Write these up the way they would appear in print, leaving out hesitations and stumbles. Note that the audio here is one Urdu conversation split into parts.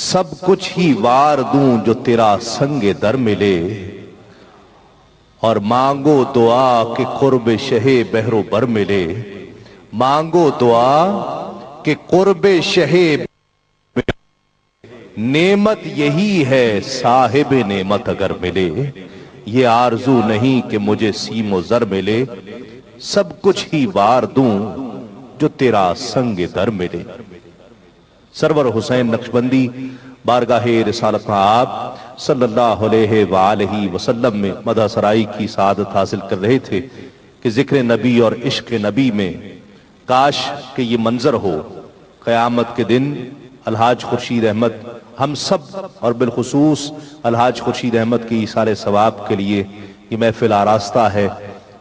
سب کچھ ہی وار دوں جو تیرا سنگ در ملے، اور مانگو دعا کہ قرب شہ بحر و بر ملے۔ مانگو دعا کہ قرب شہ نعمت یہی ہے صاحب نعمت اگر ملے۔ یہ آرزو نہیں کہ مجھے سیم و زر ملے، سب کچھ ہی وار دوں جو تیرا سنگ در ملے۔ سرور حسین نقشبندی بارگاہ رسالت آپ صلی اللہ علیہ وآلہ وسلم میں مدح سرائی کی سعادت حاصل کر رہے تھے کہ ذکر نبی اور عشق نبی میں کاش کہ یہ منظر ہو قیامت کے دن۔ الحاج خورشید احمد ہم سب اور بالخصوص الحاج خورشید احمد کی ایثار ثواب کے لیے یہ محفل آراستہ ہے۔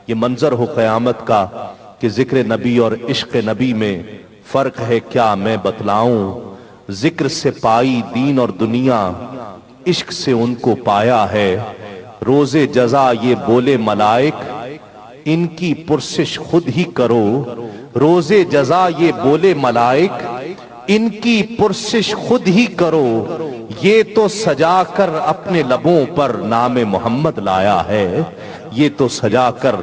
یہ منظر ہو قیامت کا کہ ذکر نبی اور عشق نبی میں فرق ہے کیا میں بتلاؤں۔ ذکر سے پائی دین اور دنیا، عشق سے ان کو پایا ہے۔ روز جزا یہ بولے ملائک، ان کی پرسش خود ہی کرو۔ روز جزا یہ بولے ملائک، ان کی پرسش خود ہی کرو۔ یہ تو سجا کر اپنے لبوں پر نام محمد لایا ہے۔ یہ تو سجا کر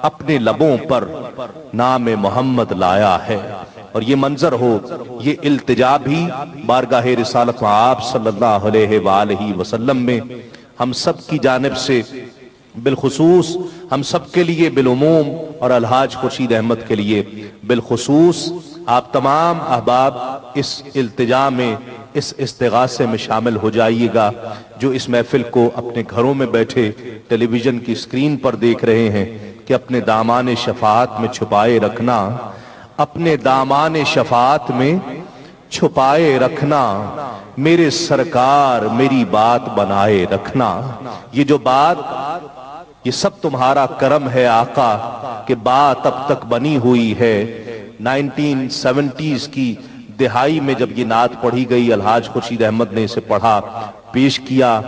اپنے لبوں پر نام محمد لایا ہے۔ اور یہ منظر ہو، یہ التجا بھی بارگاہ رسالت آپ صلی اللہ علیہ وآلہ وسلم میں ہم سب کی جانب سے، بالخصوص ہم سب کے لیے بالعموم اور الحاج خورشید احمد کے لیے بالخصوص، آپ تمام احباب اس التجا میں، اس استغاثے میں شامل ہو جائیے گا جو اس محفل کو اپنے گھروں میں بیٹھے ٹیلی ویژن کی اسکرین پر دیکھ رہے ہیں، کہ اپنے دامان شفاعت میں چھپائے رکھنا، اپنے دامان شفاعت میں چھپائے رکھنا، میرے سرکار میری بات بنائے رکھنا۔ یہ جو بات، یہ سب تمہارا کرم ہے آقا کہ بات اب تک بنی ہوئی ہے۔ 1970s کی دہائی میں جب یہ نعت پڑھی گئی، الحاج خورشید احمد نے اسے پڑھا، پیش کیا،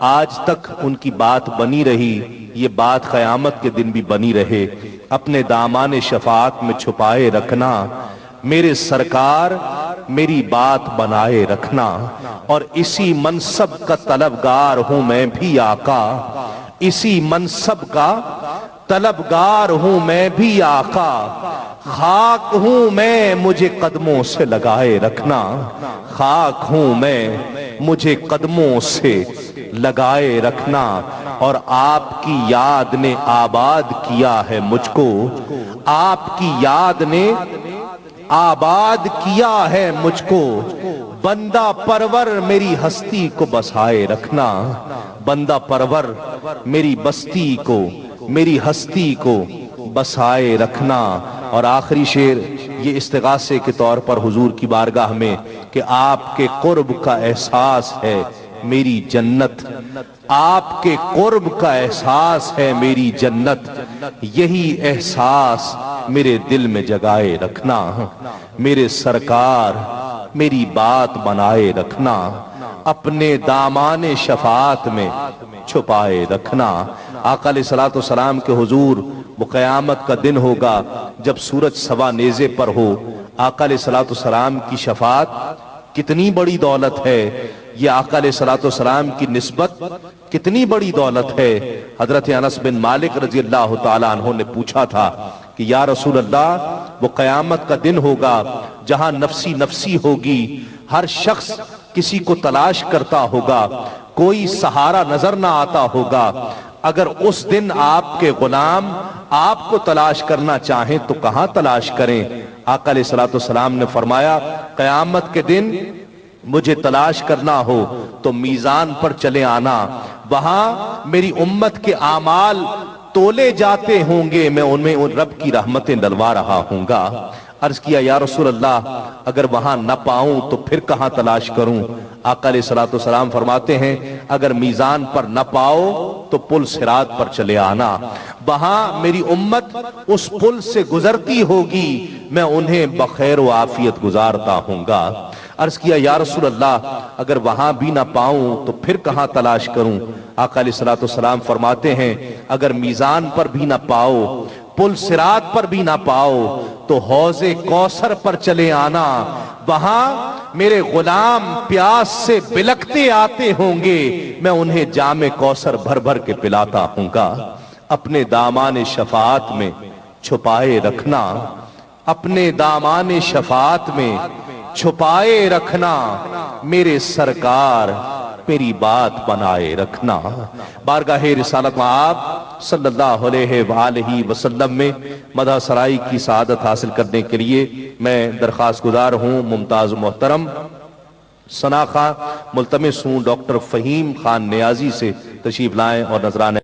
آج تک ان کی بات بنی رہی۔ یہ بات قیامت کے دن بھی بنی رہے۔ اپنے دامان شفاعت میں چھپائے رکھنا، میرے سرکار میری بات بنائے رکھنا۔ اور اسی منصب کا طلبگار ہوں میں بھی آقا، اسی منصب کا طلبگار ہوں میں بھی آقا۔ خاک ہوں میں مجھے قدموں سے لگائے رکھنا، خاک ہوں میں مجھے قدموں سے لگائے رکھنا۔ اور آپ کی یاد نے آباد کیا ہے مجھ کو، آپ کی یاد نے آباد کیا ہے مجھ کو۔ بندہ پرور میری ہستی کو بسائے رکھنا، بندہ پرور میری بستی کو، میری ہستی کو بسائے رکھنا۔ اور آخری شعر یہ استغاثے کے طور پر حضور کی بارگاہ میں کہ آپ کے قرب کا احساس ہے میری جنت، آپ کے قرب کا احساس ہے میری جنت۔ یہی احساس میرے دل میں جگائے رکھنا، میرے سرکار میری بات بنائے رکھنا، اپنے دامان شفاعت میں چھپائے رکھنا۔ آقا علیہ الصلوۃ والسلام کے حضور وہ قیامت کا دن ہوگا جب سورج سوا نیزے پر ہو۔ آقا علیہ الصلوۃ والسلام کی شفاعت کتنی بڑی دولت ہے، یہ آقا علیہ الصلوۃ والسلام کی نسبت کتنی بڑی دولت ہے۔ حضرت انس بن مالک رضی اللہ تعالیٰ عنہ نے پوچھا تھا کہ یا رسول اللہ، وہ قیامت کا دن ہوگا جہاں نفسی نفسی ہوگی، ہر شخص کسی کو تلاش کرتا ہوگا، کوئی سہارا نظر نہ آتا ہوگا۔ اگر اس دن آپ کے غلام آپ کو تلاش کرنا چاہیں تو کہاں تلاش کریں؟ آقا علیہ الصلوۃ والسلام نے فرمایا قیامت کے دن مجھے تلاش کرنا ہو تو میزان پر چلے آنا، وہاں میری امت کے اعمال تولے جاتے ہوں گے، میں ان میں رب کی رحمتیں ڈلوا رہا ہوں گا۔ عرض کیا یا رسول اللہ، اگر وہاں نہ پاؤں تو پھر کہاں تلاش کروں؟ آقا علیہ الصلوۃ والسلام فرماتے ہیں اگر میزان پر نہ پاؤ تو پل صراط پر چلے آنا، وہاں میری امت اس پل سے گزرتی ہوگی، میں انہیں بخیر و عافیت گزارتا ہوں گا۔ عرض کیا یا رسول اللہ، اگر وہاں بھی نہ پاؤں تو پھر کہاں تلاش کروں؟ آقا علیہ الصلوۃ والسلام فرماتے ہیں اگر میزان پر بھی نہ پاؤ، پل صراط پر بھی نہ پاؤ تو حوض کوثر پر چلے آنا، وہاں میرے غلام پیاس سے بلکتے آتے ہوں گے، میں انہیں جام کوثر بھر بھر کے پلاتا ہوں گا۔ اپنے دامان شفاعت میں چھپائے رکھنا، اپنے دامان شفاعت میں چھپائے رکھنا، میرے سرکار میری بات بنائے رکھنا۔ بارگاہ رسالت میں آپ صلی اللہ علیہ وآلہ وسلم میں مدح سرائی کی سعادت حاصل کرنے کے لیے میں درخواست گزار ہوں ممتاز محترم ثنا خان، ملتمس ہوں ڈاکٹر فہیم خان نیازی سے تشریف لائیں اور نذرانے